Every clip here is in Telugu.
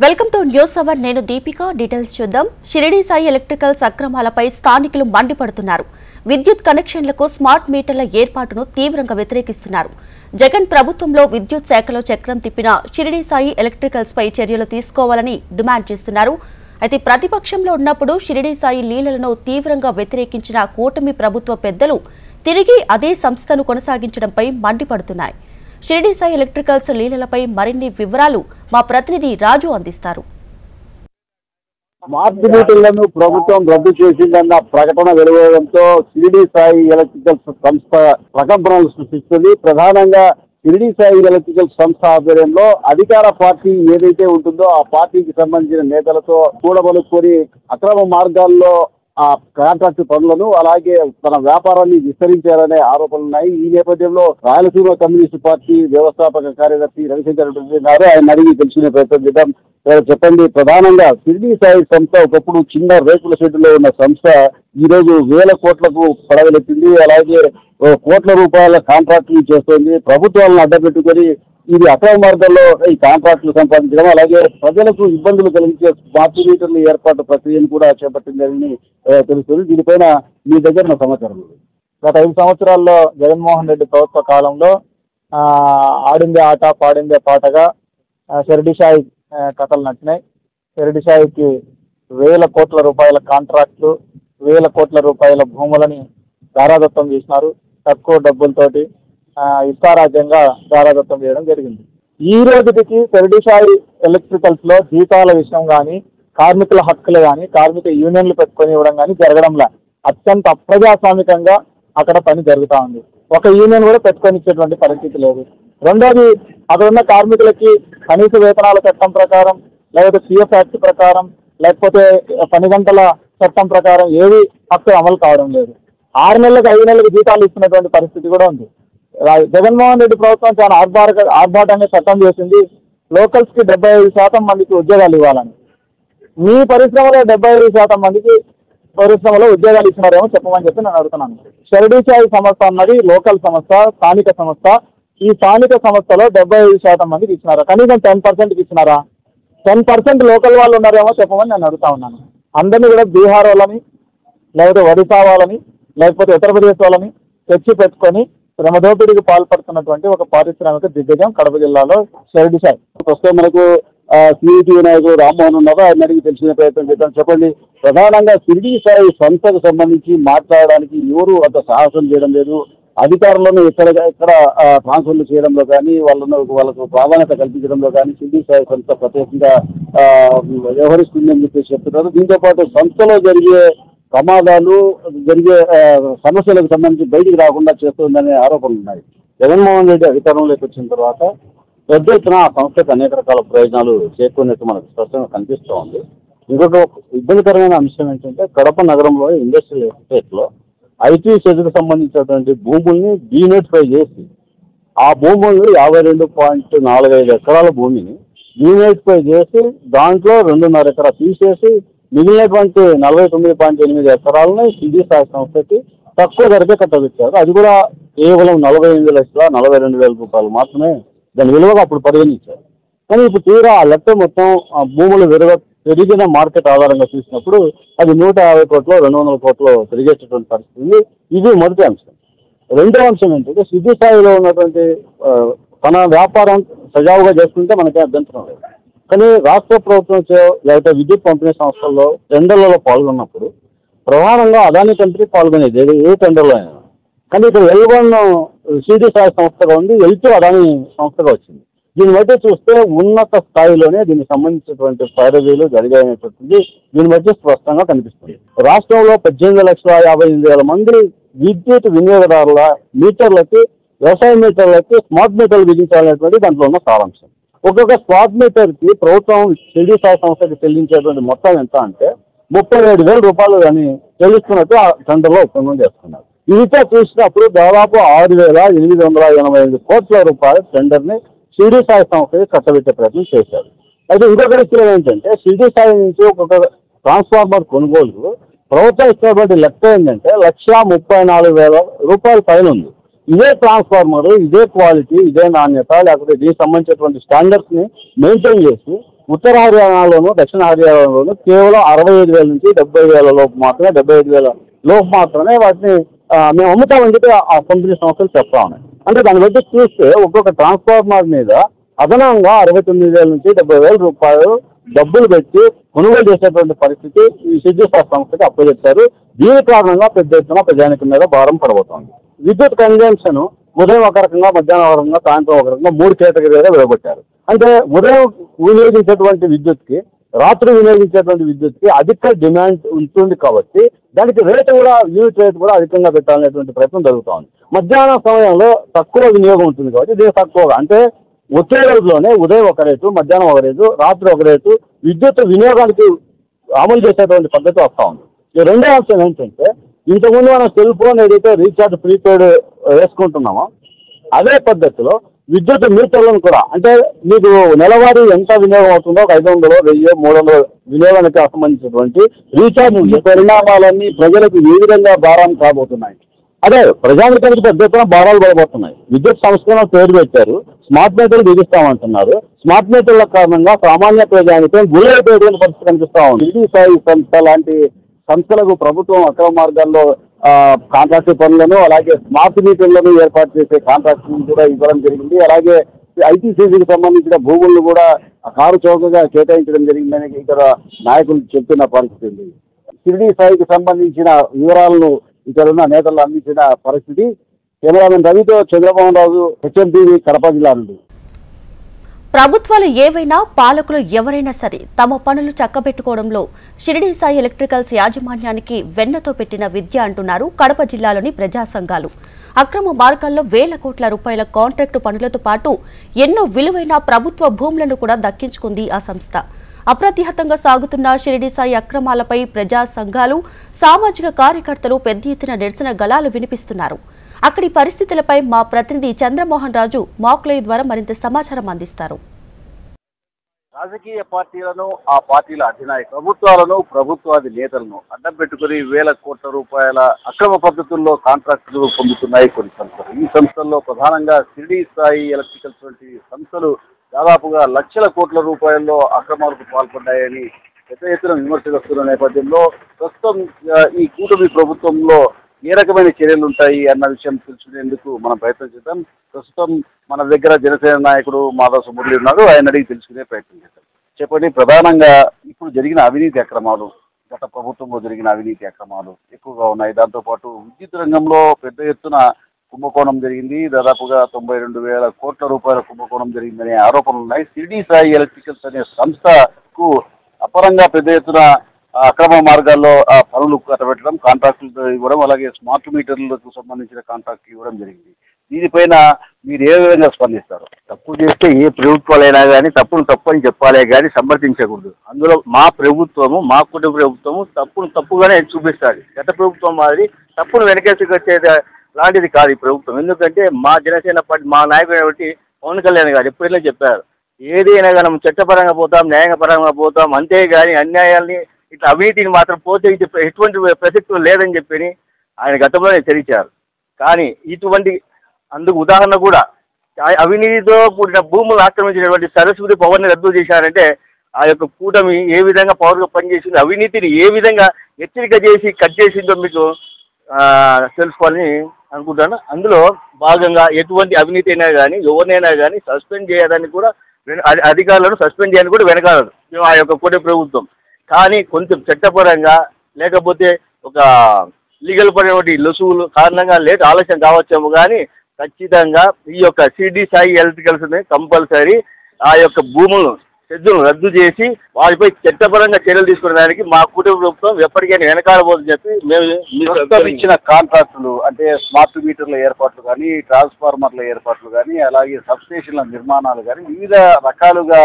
Welcome to news hour. నేను దీపిక. డీటెయిల్స్ చూద్దాం. షిరిడి సాయి ఎలక్ట్రికల్ సక్రమాలపై స్థానికులు మండిపడుతున్నారు. విద్యుత్ కనెక్షన్లకు స్మార్ట్ మీటర్ల ఏర్పాటును తీవ్రంగా వ్యతిరేకిస్తున్నారు. జగన్ ప్రభుత్వంలో విద్యుత్ శాఖలో చక్రం తిప్పిన షిరిడి సాయి ఎలక్ట్రికల్స్ పై చర్యలు తీసుకోవాలని డిమాండ్ చేస్తున్నారు. అయితే ప్రతిపక్షంలో ఉన్నప్పుడు షిరిడి సాయి లీలలను తీవ్రంగా వ్యతిరేకించిన కూటమి ప్రభుత్వ పెద్దలు తిరిగి అదే సంస్థను కొనసాగించడంపై మండిపడుతున్నాయి. షిరిడి సాయి ఎలక్ట్రికల్స్ లీలలపై మరిన్ని వివరాలు మా ప్రతినిధి రాజు అందిస్తారు. స్మార్ట్ మీటర్లను ప్రభుత్వం రద్దు చేసిందన్న ప్రకటన వెలువడంతో షిరిడి సాయి ఎలక్ట్రికల్స్ సంస్థ ప్రకంపనలు సృష్టిస్తుంది. ప్రధానంగా షిరిడి సాయి ఎలక్ట్రికల్స్ సంస్థ ఆధ్వర్యంలో అధికార పార్టీ ఏదైతే ఉంటుందో ఆ పార్టీకి సంబంధించిన నేతలతో కూడబలుకొని అక్రమ మార్గాల్లో ఆ కాంట్రాక్ట్ పనులను అలాగే తన వ్యాపారాన్ని విస్తరించారనే ఆరోపణలు ఉన్నాయి. ఈ నేపథ్యంలో రాయలసీమ కమ్యూనిస్టు పార్టీ వ్యవస్థాపక కార్యదర్శి రవిశంకర్ ఉన్నారు. ఆయన అడిగి తెలుసుకునే ప్రయత్నం చేద్దాం. చెప్పండి, ప్రధానంగా షిరిడి సాయి సంస్థ ఒకప్పుడు చిన్న రేకుల షెడ్డులో ఉన్న సంస్థ ఈ రోజు వేల కోట్లకు పడవలెత్తింది. అలాగే కోట్ల రూపాయల కాంట్రాక్టులు చేస్తోంది. ప్రభుత్వాలను అడ్డపెట్టుకొని ఇది అక్రమ మార్గంలో ఈ కాంట్రాక్టులు సంపాదించడం అలాగే ప్రజలకు ఇబ్బందులు కలిగించే స్మార్ట్ మీటర్ల ఏర్పాటు ప్రక్రియను కూడా చేపట్టిందని తెలుస్తుంది. దీనిపైన మీ దగ్గర సమాచారం ఉంది. గత 5 సంవత్సరాల్లో జగన్మోహన్ రెడ్డి ప్రభుత్వ కాలంలో ఆడిందే ఆట పాడిందే పాటగా షిరిడి సాయి కథలు నచ్చినాయి. షిరిడి సాయికి వేల కోట్ల రూపాయల కాంట్రాక్టులు, వేల కోట్ల రూపాయల భూములని దారాదత్తం చేసినారు. తక్కువ డబ్బులతోటి ఇష్టారాజ్యంగా దారాదత్తం చేయడం జరిగింది. ఈ రోజుకి షిరిడి సాయి ఎలక్ట్రికల్స్ లో జీతాల విషయం కానీ, కార్మికుల హక్కులు కానీ, కార్మిక యూనియన్లు పెట్టుకొని ఇవ్వడం కానీ జరగడంలా అత్యంత అప్రజాస్వామికంగా అక్కడ పని జరుగుతూ ఉంది. ఒక యూనియన్ కూడా పెట్టుకొని ఇచ్చేటువంటి పరిస్థితి లేదు. రెండోది, అక్కడ ఉన్న కార్మికులకి కనీస వేతనాల చట్టం ప్రకారం, లేకపోతే పిఎఫ్ యాక్ట్ ప్రకారం, లేకపోతే పని గంటల చట్టం ప్రకారం ఏవి హక్కు అమలు కావడం లేదు. 6 నెలలకు 5 నెలలకు జీతాలు ఇస్తున్నటువంటి పరిస్థితి కూడా ఉంది. జగన్మోహన్ రెడ్డి ప్రభుత్వం చాలా ఆర్భాటంగా చట్టం చేసింది. లోకల్స్ కి 75% మందికి ఉద్యోగాలు ఇవ్వాలని. మీ పరిశ్రమలో 75% మందికి పరిశ్రమలో ఉద్యోగాలు ఇచ్చినారేమో చెప్పమని చెప్పి నేను అడుగుతున్నాను. షిరిడి సాయి సంస్థ అన్నది లోకల్ సంస్థ, స్థానిక సంస్థ. ఈ స్థానిక సంస్థలో 75% మందికి ఇచ్చినారా? కనీసం 10%కి ఇచ్చినారా? 10% లోకల్ వాళ్ళు ఉన్నారేమో చెప్పమని నేను అడుగుతా ఉన్నాను. అందరినీ కూడా బీహార్ వాళ్ళని, లేకపోతే ఒడిశా వాళ్ళని, లేకపోతే ఉత్తరప్రదేశ్ వాళ్ళని తెచ్చి పెట్టుకొని శ్రమదోపిడికి పాల్పడుతున్నటువంటి ఒక పారిశ్రామిక దిగ్గజం కడప జిల్లాలో షిరిడి సాయి. ప్రస్తుతం మనకు సిఐటి నాయకులు రామ్మోహన్ ఉన్నారు. ఆయన అడిగి తెలుసుకునే ప్రయత్నం చేద్దాం. చెప్పండి, ప్రధానంగా షిరిడి సాయి సంస్థకు సంబంధించి మాట్లాడడానికి ఎవరు అంత సాహసం చేయడం లేదు. అధికారులను ఎక్కడ ట్రాన్స్ఫర్లు చేయడంలో కానీ, వాళ్ళకు ప్రాధాన్యత కల్పించడంలో కానీ షిరిడి సాయి సంస్థ ప్రత్యేకంగా వ్యవహరిస్తుందని చెప్పేసి చెప్తున్నారు. దీంతో పాటు సంస్థలో జరిగే ప్రమాదాలు, జరిగే సమస్యలకు సంబంధించి బయటికి రాకుండా చేస్తుందనే ఆరోపణలు ఉన్నాయి. జగన్మోహన్ రెడ్డి అధికారంలోకి వచ్చిన తర్వాత పెద్ద ఎత్తున ఆ సంస్థకు అనేక రకాల ప్రయోజనాలు చేకూరినట్టు మనకు స్పష్టంగా కనిపిస్తూ ఉంది. ఇంకొక ఇబ్బందికరమైన అంశం ఏంటంటే, కడప నగరంలో ఇండస్ట్రియల్ ఎస్టేట్లో ఐటీ షెడ్కు సంబంధించినటువంటి భూముల్ని డీనోటిఫై చేసి ఆ భూముల్ని 52.45 ఎకరాల భూమిని డీనోటిఫై చేసి దాంట్లో 2.5 ఎకరా తీసేసి మిగిలినటువంటి 49.8 ఎకరాలని షిరిడి సాయి సంస్థకి తక్కువ ధరకే కట్టబెట్టారు. అది కూడా కేవలం 48,42,000 రూపాయలు మాత్రమే దాని విలువగా అప్పుడు పరిగణించారు. కానీ ఇప్పుడు తీరా ఆ లెక్క మొత్తం భూములు పెరిగిన మార్కెట్ ఆధారంగా చూసినప్పుడు అది 150 కోట్లు 200 కోట్లు పెరిగేటటువంటి పరిస్థితి. ఇది మొదటి అంశం. రెండో అంశం ఏంటంటే, షిరిడి సాయిలో ఉన్నటువంటి తన వ్యాపారం సజావుగా చేసుకుంటే మనకే అభ్యంతరం లేదు. కానీ రాష్ట్ర ప్రభుత్వం లేకపోతే విద్యుత్ పంపిణీ సంస్థల్లో టెండర్లలో పాల్గొన్నప్పుడు ప్రధానంగా అదానీ కంపెనీ పాల్గొనేది ఏ టెండర్లో అయినా. కానీ ఇక్కడ L1 షిరిడి సాయి సంస్థగా ఉంది, L2 అదానీ సంస్థగా వచ్చింది. దీన్ని బట్టి చూస్తే ఉన్నత స్థాయిలోనే దీనికి సంబంధించినటువంటి పైరవీలు జరిగాయనేటువంటిది దీన్ని బట్టి స్పష్టంగా కనిపిస్తుంది. రాష్ట్రంలో 18,58,000 మంది విద్యుత్ వినియోగదారుల మీటర్లకి, వ్యవసాయ మీటర్లకి స్మార్ట్ మీటర్లు విధించాలనేటువంటి దాంట్లో ఉన్న సారాంశం. ఒక్కొక్క స్మార్ట్ మీటర్కి ప్రభుత్వం షిరిడి సాయి సంస్థకి చెల్లించేటువంటి మొత్తం ఎంత అంటే 37,000 రూపాయలు అని చెల్లిస్తున్నట్టు ఆ టెండర్లో ఒప్పందం చేస్తున్నారు. ఇదితో చూసినప్పుడు దాదాపు 6,885 కోట్ల రూపాయల టెండర్ని షిరిడి సాయి సంస్థకి కట్టబెట్టే ప్రయత్నం చేశారు. అయితే ఇంకొక విషయం ఏంటంటే, షిరిడి సాయి నుంచి ఒక్కొక్క ట్రాన్స్ఫార్మర్ కొనుగోలు ప్రభుత్వం ఇచ్చినటువంటి లెక్క ఏంటంటే 1,34,000 రూపాయల పైన ఉంది. ఇదే ట్రాన్స్ఫార్మర్, ఇదే క్వాలిటీ, ఇదే నాణ్యత, లేకపోతే దీనికి సంబంధించినటువంటి స్టాండర్డ్స్ని మెయింటైన్ చేసి ఉత్తర హర్యానాలోను దక్షిణ హర్యానాలోను కేవలం 65,000 నుంచి 70,000 లోపు మాత్రమే 75,000 లోపు మాత్రమే వాటిని మేము అమ్ముతామని చెప్పి ఆ కంపెనీ సంస్థలు చెప్తా ఉన్నాయి. అంటే దాన్ని బట్టి చూస్తే ఒక్కొక్క ట్రాన్స్ఫార్మర్ మీద అదనంగా 69,000 నుంచి 70,000 రూపాయలు డబ్బులు పెట్టి కొనుగోలు చేసేటువంటి పరిస్థితి ఈ షెడ్యూల్ సంస్థకి అప్పచెప్పారు. దీని కారణంగా పెద్ద ఎత్తున ప్రజానికం మీద భారం పడబోతోంది. విద్యుత్ కన్జంప్షన్ ఉదయం ఒక రకంగా, మధ్యాహ్నం ఒక రకంగా, సాయంత్రం ఒక రకంగా 3 కేటగిరీలుగా విడగొట్టారు. అంటే ఉదయం వినియోగించేటువంటి విద్యుత్కి, రాత్రి వినియోగించేటువంటి విద్యుత్కి అధిక డిమాండ్ ఉంటుంది కాబట్టి దానికి రేటు కూడా, యూనిట్ రేటు కూడా అధికంగా పెట్టాలనేటువంటి ప్రయత్నం జరుగుతోంది. మధ్యాహ్నం సమయంలో తక్కువ వినియోగం ఉంటుంది కాబట్టి దీనికి తక్కువగా, అంటే ఒకే రోజులోనే ఉదయం ఒక రేటు, మధ్యాహ్నం ఒక రేటు, రాత్రి ఒక రేటు విద్యుత్ వినియోగానికి అమలు చేసేటువంటి పద్ధతి వస్తూ ఉంది. ఈ రెండో అంశం ఏంటంటే, ఇంతకుముందు మనం సెల్ ఫోన్ ఏదైతే రీఛార్జ్ ప్రీపెయిడ్ వేసుకుంటున్నామో అదే పద్ధతిలో విద్యుత్ మీటర్లను కూడా, అంటే మీకు నెలవారీ ఎంత వినియోగం అవుతుందో, ఒక 500, 1000, 300 వినియోగానికి సంబంధించినటువంటి రీఛార్జ్ పరిణామాలన్నీ ప్రజలకు ఏ విధంగా భారం కాబోతున్నాయి. అదే ప్రజానికానికి పెద్ద ఎత్తున భారాలు పడబోతున్నాయి. విద్యుత్ సంస్కరణ పేరు పెట్టారు, స్మార్ట్ మీటర్లు బిగిస్తామంటున్నారు. స్మార్ట్ మీటర్ల కారణంగా సామాన్య ప్రజానికం గురైపోయేటువంటి పరిస్థితి కనిపిస్తా ఉంది. షిరిడి సాయి సంస్థ లాంటి సంస్థలకు ప్రభుత్వం అక్రమ మార్గాల్లో కాంట్రాక్ట్ పనులను, అలాగే స్మార్ట్ మీటర్లను ఏర్పాటు చేసే కాంట్రాక్టులను కూడా ఇవ్వడం జరిగింది. అలాగే ఐటీసీకి సంబంధించిన భూములను కూడా కారు చౌకగా కేటాయించడం జరిగిందని ఇక్కడ నాయకులు చెప్తున్న పరిస్థితి ఉంది. షిరిడి సాయికి సంబంధించిన వివరాలను ఇక్కడ ఉన్న నేతలు అందించిన పరిస్థితి. కెమెరామెన్ రవితో చంద్రమోహన్ రాజు, హెచ్ఎంటీవీ, కడప జిల్లా నుండి. ప్రభుత్వాలు ఏవైనా, పాలకులు ఎవరైనా సరే తమ పనులు చక్కబెట్టుకోవడంలో షిరిడి సాయి ఎలక్ట్రికల్స్ యాజమాన్యానికి వెన్నతో పెట్టిన విద్య అంటున్నారు కడప జిల్లాలోని ప్రజా సంఘాలు. అక్రమ మార్గాల్లో వేల కోట్ల రూపాయల కాంట్రాక్టు పనులతో పాటు ఎన్నో విలువైన ప్రభుత్వ భూములను కూడా దక్కించుకుంది ఆ సంస్థ. అప్రతిహతంగా సాగుతున్న షిరిడి సాయి అక్రమాలపై ప్రజా సంఘాలు, సామాజిక కార్యకర్తలు పెద్ద ఎత్తున నిరసన గళాలు వినిపిస్తున్నారు. అక్కడి పరిస్థితులపై మా ప్రతినిధి చంద్రమోహన్ రాజు మాక్లైవ్ ద్వారా మరింత సమాచారం అందిస్తారు. రాజకీయ పార్టీలను, ఆ పార్టీల అధినాయక ప్రభుత్వాలను, ప్రభుత్వాది నేతలను అడ్డం పెట్టుకుని వేల కోట్ల రూపాయల అక్రమ పద్ధతుల్లో కాంట్రాక్టులు పొందుతున్నాయి కొన్ని సంస్థలు. ఈ సంస్థల్లో ప్రధానంగా షిరిడి సాయి ఎలక్ట్రికల్స్ వంటి సంస్థలు దాదాపుగా లక్షల కోట్ల రూపాయల్లో అక్రమాలకు పాల్పడ్డాయని పెద్ద ఎత్తున విమర్శలు వస్తున్న నేపథ్యంలో ప్రస్తుతం ఈ కూటమి ప్రభుత్వంలో ఏ రకమైన చర్యలు ఉంటాయి అన్న విషయం తెలుసుకునేందుకు మనం ప్రయత్నం చేద్దాం. ప్రస్తుతం మన దగ్గర జనసేన నాయకుడు మాధవ్ మురళి ఉన్నారు, ఆయన అడిగి తెలుసుకునే ప్రయత్నం చేద్దాం. చెప్పండి, ప్రధానంగా ఇప్పుడు జరిగిన అవినీతి అక్రమాలు, గత ప్రభుత్వంలో జరిగిన అవినీతి అక్రమాలు ఎక్కువగా ఉన్నాయి. దాంతోపాటు విద్యుత్ రంగంలో పెద్ద ఎత్తున కుంభకోణం జరిగింది. దాదాపుగా 92,000 కోట్ల రూపాయల కుంభకోణం జరిగిందనే ఆరోపణలు ఉన్నాయి. షిరిడి సాయి ఎలక్ట్రికల్స్ అనే సంస్థకు అపరంగా పెద్ద ఎత్తున అక్రమ మార్గాల్లో పనులు కట్టబెట్టడం, కాంట్రాక్టులు ఇవ్వడం, అలాగే స్మార్ట్ మీటర్లకు సంబంధించిన కాంట్రాక్టులు ఇవ్వడం జరిగింది. దీనిపైన మీరు ఏ విధంగా స్పందిస్తారు? తప్పు చేస్తే ఏ ప్రభుత్వాలైనా కానీ తప్పును తప్పని చెప్పాలే కానీ సమర్థించకూడదు. అందులో మా ప్రభుత్వము, మా కుటుంబ ప్రభుత్వము తప్పును తప్పుగానే చూపిస్తుంది. గత ప్రభుత్వం మాదిరి తప్పును వెనకేసుకొచ్చేది లాంటిది కాదు ఈ ప్రభుత్వం. ఎందుకంటే మా జనసేన పార్టీ, మా నాయకుడు కాబట్టి పవన్ కళ్యాణ్ గారు ఎప్పుడైనా చెప్పారు, ఏదైనా కానీ మనం చట్టపరంగా పోతాం, న్యాయపరంగా పోతాం, అంతేగాని అన్యాయాల్ని ఇట్లా అవినీతిని మాత్రం పోతే ఎటువంటి ప్రసక్తులు లేదని చెప్పి ఆయన గతంలోనే హెచ్చరించారు. కానీ ఇటువంటి అందుకు ఉదాహరణ కూడా అవినీతితో కూడిన భూములు ఆక్రమించినటువంటి సరస్వతి పవర్ని రద్దు చేశారంటే ఆ యొక్క కూటమి ఏ విధంగా పవర్గా పనిచేసింది, అవినీతిని ఏ విధంగా హెచ్చరిక చేసి కట్ చేసిందో మీకు తెలుసుకోవాలని అనుకుంటాను. అందులో భాగంగా ఎటువంటి అవినీతి అయినా కానీ ఎవరినైనా కానీ సస్పెండ్ చేయడానికి కూడా అధికారులను సస్పెండ్ చేయడానికి కూడా వెనకాలదు ఆ యొక్క కూటమి ప్రభుత్వం. కానీ కొంచెం చట్టపరంగా లేకపోతే ఒక లీగల్ పరమైన లొసుగులు కారణంగా ఆలస్యం కావచ్చేమో కానీ ఖచ్చితంగా ఈ యొక్క షిరిడి సాయి ఎలక్ట్రికల్స్ కంపల్సరీ ఆ యొక్క భూములను షెడ్యూల్ను రద్దు చేసి వారిపై చట్టపరంగా చర్యలు తీసుకునేదానికి మా కుటుంబ ప్రభుత్వం ఎప్పటికైనా వెనకాడబోదని చెప్పి మేము ఇచ్చిన కాంట్రాక్టులు, అంటే స్మార్ట్ మీటర్ల ఏర్పాట్లు కానీ, ట్రాన్స్ఫార్మర్ల ఏర్పాట్లు కానీ, అలాగే సబ్స్టేషన్ల నిర్మాణాలు కానీ వివిధ రకాలుగా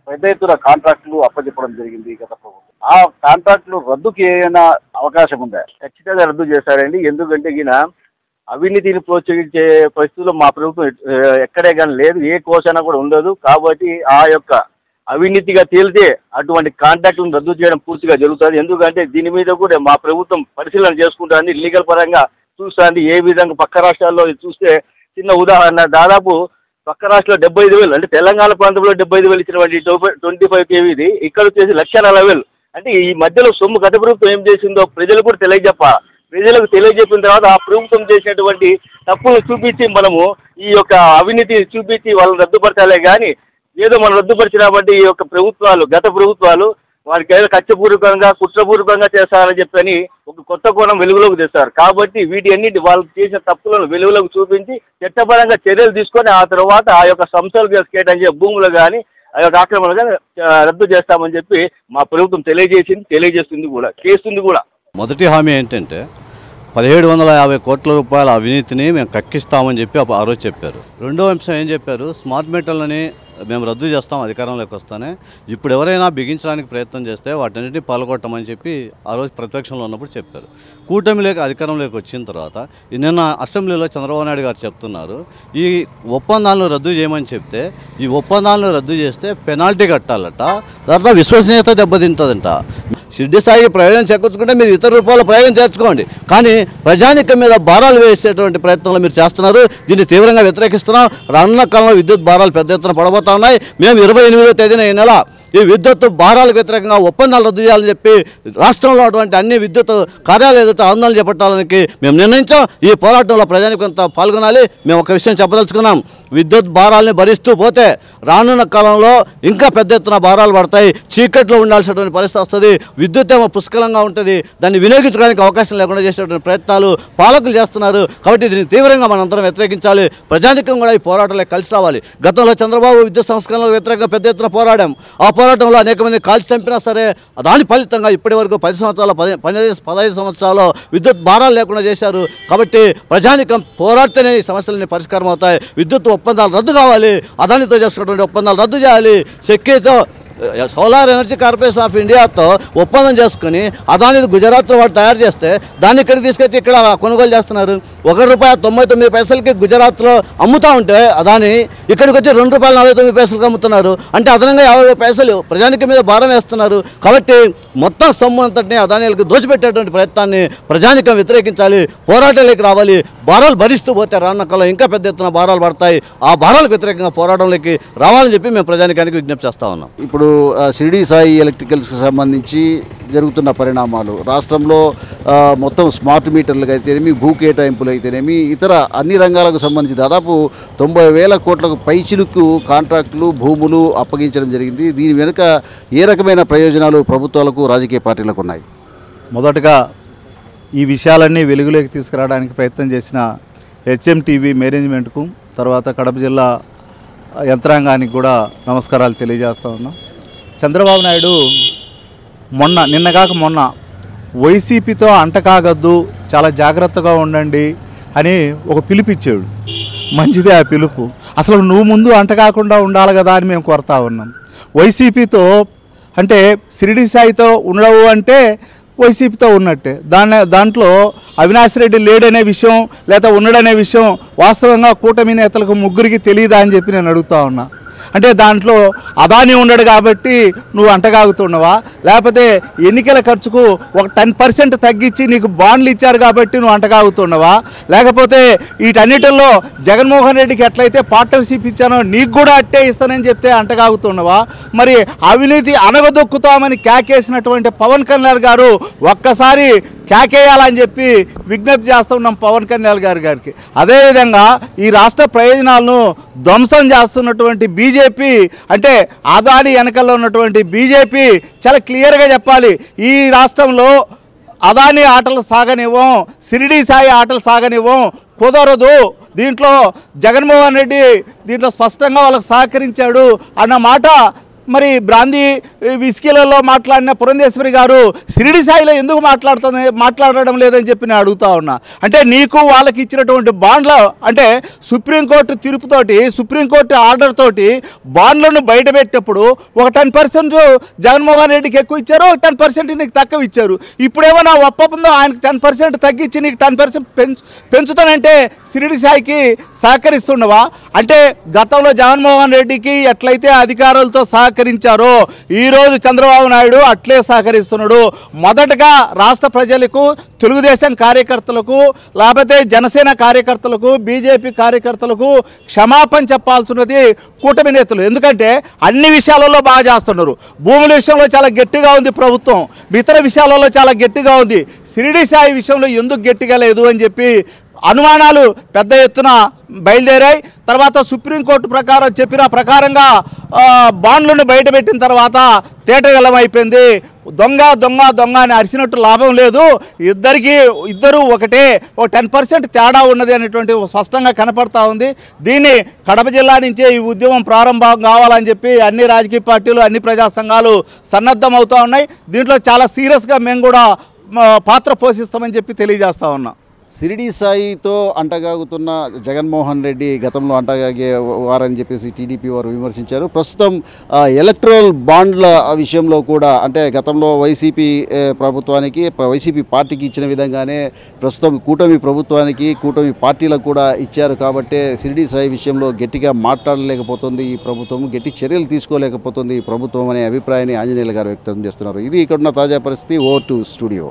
పెద్ద ఎత్తున కాంట్రాక్టులు అప్పచెప్పడం జరిగింది గత ప్రభుత్వం. ఆ కాంట్రాక్టులు రద్దుకి ఏమైనా అవకాశం ఉందా? ఖచ్చితంగా రద్దు చేశారండి. ఎందుకంటే ఈయన అవినీతిని ప్రోత్సహించే పరిస్థితుల్లో మా ప్రభుత్వం ఎక్కడే కానీ లేదు, ఏ కోసైనా కూడా ఉండదు. కాబట్టి ఆ యొక్క అవినీతిగా తేలితే అటువంటి కాంట్రాక్టులను రద్దు చేయడం పూర్తిగా జరుగుతుంది. ఎందుకంటే దీని మీద కూడా మా ప్రభుత్వం పరిశీలన చేసుకుంటుంది, లీగల్ పరంగా చూస్తుంది. ఏ విధంగా పక్క రాష్ట్రాల్లో చూస్తే చిన్న ఉదాహరణ, దాదాపు పక్క రాష్ట్రంలో 75,000, అంటే తెలంగాణ ప్రాంతంలో 75,000 ఇచ్చినటువంటి 25 kVది ఇక్కడ వచ్చేసి 1,40,000. అంటే ఈ మధ్యలో సొమ్ము గత ప్రభుత్వం ఏం చేసిందో ప్రజలకు కూడా తెలియజెప్పాలి. ప్రజలకు తెలియజెప్పిన తర్వాత ఆ ప్రభుత్వం చేసినటువంటి తప్పులు చూపించి మనము ఈ యొక్క అవినీతి చూపించి వాళ్ళని రద్దుపరచాలే కానీ ఏదో మనం రద్దుపరిచినామంటే ఈ యొక్క ప్రభుత్వాలు, గత ప్రభుత్వాలు వారికి ఏదో కక్షపూర్వకంగా కుట్రపూర్వకంగా చేస్తారని చెప్పని ఒక కొత్త కోణం వెలుగులోకి తెస్తారు. కాబట్టి వీటి అన్నిటి వాళ్ళు చేసిన తప్పులను వెలుగులోకి చూపించి చట్టపరంగా చర్యలు తీసుకొని ఆ తర్వాత ఆ యొక్క సంస్థలకు కేటాయించే భూములు కానీ ఆ యొక్క ఆక్రమణ కానీ రద్దు చేస్తామని చెప్పి మా ప్రభుత్వం తెలియజేస్తుంది కూడా, చేస్తుంది కూడా. మొదటి హామీ ఏంటంటే 1750 కోట్ల రూపాయల అవినీతిని మేము కక్కిస్తామని చెప్పి ఆ రోజు చెప్పారు. రెండో అంశం ఏం చెప్పారు, స్మార్ట్ మీటర్లని మేము రద్దు చేస్తాం అధికారంలోకి వస్తానే. ఇప్పుడు ఎవరైనా బిగించడానికి ప్రయత్నం చేస్తే వాటన్నిటిని పాల్గొట్టమని చెప్పి ఆ రోజు ప్రతిపక్షంలో ఉన్నప్పుడు చెప్పారు. కూటమిలోకి అధికారంలోకి వచ్చిన తర్వాత నిన్న అసెంబ్లీలో చంద్రబాబు నాయుడు గారు చెప్తున్నారు ఈ ఒప్పందాలను రద్దు చేయమని చెప్తే ఈ ఒప్పందాలను రద్దు చేస్తే పెనాల్టీ కట్టాలట, దాంట్లో విశ్వసనీయత దెబ్బతింటుందంట. షిర్డీ సాయి ప్రయోజనం చేకూర్చుకుంటే మీరు ఇతర రూపాయల ప్రయోజనం చేర్చుకోండి, కానీ ప్రజానికం మీద భారాలు వేసేటువంటి ప్రయత్నంలో మీరు చేస్తున్నారు. దీన్ని తీవ్రంగా వ్యతిరేకిస్తున్నాం. రానున్న కాలంలో విద్యుత్ భారాలు పెద్ద ఎత్తున పడబోతా ఉన్నాయి. మేము 28వ తేదీన ఈ నెల ఈ విద్యుత్ భారాలకు వ్యతిరేకంగా ఒప్పందాలు రద్దు చేయాలని చెప్పి రాష్ట్రంలో అటువంటి అన్ని విద్యుత్ కార్యాలయాలు ఎదుట ఆందోళన చేపట్టాలని మేము నిర్ణయించాం. ఈ పోరాటంలో ప్రజానికంతా పాల్గొనాలి. మేము ఒక విషయం చెప్పదలుచుకున్నాం, విద్యుత్ భారాలని భరిస్తూ పోతే రానున్న కాలంలో ఇంకా పెద్ద ఎత్తున భారాలు పడతాయి. చీకట్లో ఉండాల్సినటువంటి పరిస్థితి వస్తుంది. విద్యుత్ ఏమో పుష్కలంగా ఉంటుంది, దాన్ని వినియోగించడానికి అవకాశం లేకుండా చేసేటువంటి ప్రయత్నాలు పాలకులు చేస్తున్నారు. కాబట్టి దీన్ని తీవ్రంగా మనందరం వ్యతిరేకించాలి. ప్రజానికం కూడా ఈ పోరాటంలో కలిసి రావాలి. గతంలో చంద్రబాబు విద్యుత్ సంస్కరణలకు వ్యతిరేకంగా పెద్ద ఎత్తున పోరాడాం. ఆ పోరాటంలో అనేక మంది కాల్చి చంపినా సరే దాని ఫలితంగా ఇప్పటి వరకు 15 సంవత్సరాలు విద్యుత్ భారాలు లేకుండా చేశారు. కాబట్టి ప్రజానికం పోరాడితేనే ఈ సమస్యలన్నీ పరిష్కారం అవుతాయి. విద్యుత్ ఒప్పందాలు రద్దు కావాలి, అదానితో చేసుకున్నటువంటి ఒప్పందాలు రద్దు చేయాలి. సెక్కితో సోలార్ ఎనర్జీ కార్పొరేషన్ ఆఫ్ ఇండియాతో ఒప్పందం చేసుకుని అదాని గుజరాత్లో వాడు తయారు చేస్తే దాన్ని ఇక్కడికి తీసుకొచ్చి ఇక్కడ కొనుగోలు చేస్తున్నారు. ₹1.99 గుజరాత్లో అమ్ముతూ ఉంటే అదాని ఇక్కడికి వచ్చి ₹2.49 అమ్ముతున్నారు. అంటే అదనంగా 50 పైసలు ప్రజానికి మీద భారం వేస్తున్నారు. కాబట్టి మొత్తం సొమ్ము అంతటిని అదానీలకు దోచిపెట్టేటువంటి ప్రయత్నాన్ని ప్రజానికం వ్యతిరేకించాలి, పోరాటాలకు రావాలి. భారాలు భరిస్తూ పోతే రానున్న కాలం ఇంకా పెద్ద ఎత్తున భారాలు పడతాయి. ఆ భారాలకు వ్యతిరేకంగా పోరాటంలోకి రావాలని చెప్పి మేము ప్రజానికానికి విజ్ఞప్తి చేస్తూ ఉన్నాం. ఇప్పుడు షిరిడీ సాయి ఎలక్ట్రికల్స్కి సంబంధించి జరుగుతున్న పరిణామాలు రాష్ట్రంలో మొత్తం స్మార్ట్ మీటర్లకు అయితేనేమి, భూ కేటాయింపులు అయితేనేమి, ఇతర అన్ని రంగాలకు సంబంధించి దాదాపు 90,000 కోట్లకు పైచిలుకు కాంట్రాక్టులు, భూములు అప్పగించడం జరిగింది. దీని వెనుక ఏ రకమైన ప్రయోజనాలు ప్రభుత్వాలకు, రాజకీయ పార్టీలకు ఉన్నాయి? మొదటగా ఈ విషయాలన్నీ వెలుగులోకి తీసుకురావడానికి ప్రయత్నం చేసిన HMTV మేనేజ్మెంట్కు, తర్వాత కడప జిల్లా యంత్రాంగానికి కూడా నమస్కారాలు తెలియజేస్తూ ఉన్నాం. చంద్రబాబు నాయుడు నిన్నగాక మొన్న వైసీపీతో అంటకాగద్దు, చాలా జాగ్రత్తగా ఉండండి అని ఒక పిలుపిచ్చాడు. మంచిదే ఆ పిలుపు. అసలు నువ్వు ముందు అంటకాకుండా ఉండాలి కదా అని మేము కోరుతా ఉన్నాం. వైసీపీతో అంటే షిరిడీ సాయితో ఉండవు అంటే వైసీపీతో ఉన్నట్టే. దాంట్లో అవినాష్ రెడ్డి లేడనే విషయం లేదా ఉన్నాడనే విషయం వాస్తవంగా కూటమి నేతలకు ముగ్గురికి తెలియదా అని చెప్పి నేను అడుగుతా ఉన్నా. అంటే దాంట్లో అదాని ఉన్నాడు కాబట్టి నువ్వు అంటగాగుతున్నావా, లేకపోతే ఎన్నికల ఖర్చుకు ఒక 10% తగ్గించి నీకు బాండ్లు ఇచ్చారు కాబట్టి నువ్వు అంటగాగుతున్నావా, లేకపోతే వీటన్నిటిల్లో జగన్మోహన్ రెడ్డికి ఎట్లయితే పార్ట్నర్షిప్ ఇచ్చానో నీకు కూడా అట్టే ఇస్తానని చెప్తే అంటగాగుతున్నావా? మరి అవినీతి అనగదొక్కుతామని కేకేసినటువంటి పవన్ కళ్యాణ్ గారు ఒక్కసారి కేకేయాలని చెప్పి విజ్ఞప్తి చేస్తున్నాం పవన్ కళ్యాణ్ గారికి. అదేవిధంగా ఈ రాష్ట్ర ప్రయోజనాలను ధ్వంసం చేస్తున్నటువంటి బీజేపీ, అంటే అదాని వెనకల్లో ఉన్నటువంటి బీజేపీ చాలా క్లియర్గా చెప్పాలి, ఈ రాష్ట్రంలో అదాని ఆటలు సాగనివ్వం, షిరిడీ సాయి ఆటలు సాగనివ్వం, కుదరదు. దీంట్లో జగన్మోహన్ రెడ్డి దీంట్లో స్పష్టంగా వాళ్ళకు సహకరించాడు అన్న మాట మరి బ్రాందీ విస్కీలలో మాట్లాడిన పురంధేశ్వరి గారు షిరిడీ సాయిలో ఎందుకు మాట్లాడడం లేదని చెప్పి నేను అడుగుతా ఉన్నా. అంటే నీకు వాళ్ళకి ఇచ్చినటువంటి బాండ్ల అంటే సుప్రీంకోర్టు తీర్పుతోటి, సుప్రీంకోర్టు ఆర్డర్ తోటి బాండ్లను బయటపెట్టేటప్పుడు ఒక 10% జగన్మోహన్ రెడ్డికి ఎక్కువ ఇచ్చారు, 10% నీకు తక్కువ ఇచ్చారు. ఇప్పుడేమో నా ఒప్పందం ఆయనకు 10% తగ్గించి నీకు 10% పెంచుతానంటే షిరిడీ సాయికి సహకరిస్తుండవా? అంటే గతంలో జగన్మోహన్ రెడ్డికి ఎట్లయితే అధికారులతో సహకరించారో ఈరోజు చంద్రబాబు నాయుడు అట్లే సహకరిస్తున్నాడు. మొదటగా రాష్ట్ర ప్రజలకు, తెలుగుదేశం కార్యకర్తలకు, లేకపోతే జనసేన కార్యకర్తలకు, బీజేపీ కార్యకర్తలకు క్షమాపణ చెప్పాల్సినది కూటమి నేతలు. ఎందుకంటే అన్ని విషయాలలో బాగా చేస్తున్నారు. భూముల విషయంలో చాలా గట్టిగా ఉంది ప్రభుత్వం, ఇతర విషయాలలో చాలా గట్టిగా ఉంది. షిరిడి సాయి విషయంలో ఎందుకు గట్టిగా లేదు అని చెప్పి అనుమానాలు పెద్ద ఎత్తున బయలుదేరాయి. తర్వాత సుప్రీంకోర్టు ప్రకారం చెప్పిన ప్రకారంగా బాండ్లను బయటపెట్టిన తర్వాత తేటగలమైపోయింది. దొంగ దొంగ దొంగ అని అరిసినట్టు లాభం లేదు, ఇద్దరు ఒకటే, ఓ 10% తేడా ఉన్నది అనేటువంటి స్పష్టంగా కనపడతా ఉంది. దీన్ని కడప జిల్లా నుంచే ఈ ఉద్యమం ప్రారంభం కావాలని చెప్పి అన్ని రాజకీయ పార్టీలు, అన్ని ప్రజా సంఘాలు సన్నద్ధం అవుతూ ఉన్నాయి. దీంట్లో చాలా సీరియస్గా మేము కూడా పాత్ర పోషిస్తామని చెప్పి తెలియజేస్తా ఉన్నాం. షిరిడి సాయితో అంటగాగుతున్న జగన్మోహన్ రెడ్డి గతంలో అంటగాగే వారని చెప్పేసి టీడీపీ వారు విమర్శించారు. ప్రస్తుతం ఎలక్ట్రల్ బాండ్ల విషయంలో కూడా అంటే గతంలో వైసీపీ ప్రభుత్వానికి, వైసీపీ పార్టీకి ఇచ్చిన విధంగానే ప్రస్తుతం కూటమి ప్రభుత్వానికి, కూటమి పార్టీలకు కూడా ఇచ్చారు. కాబట్టి షిరిడి సాయి విషయంలో గట్టిగా మాట్లాడలేకపోతుంది ఈ ప్రభుత్వం, గట్టి చర్యలు తీసుకోలేకపోతుంది ఈ ప్రభుత్వం అనే అభిప్రాయాన్ని ఆంజనేయులు గారు వ్యక్తం చేస్తున్నారు. ఇది ఇక్కడున్న తాజా పరిస్థితి. Over to studio.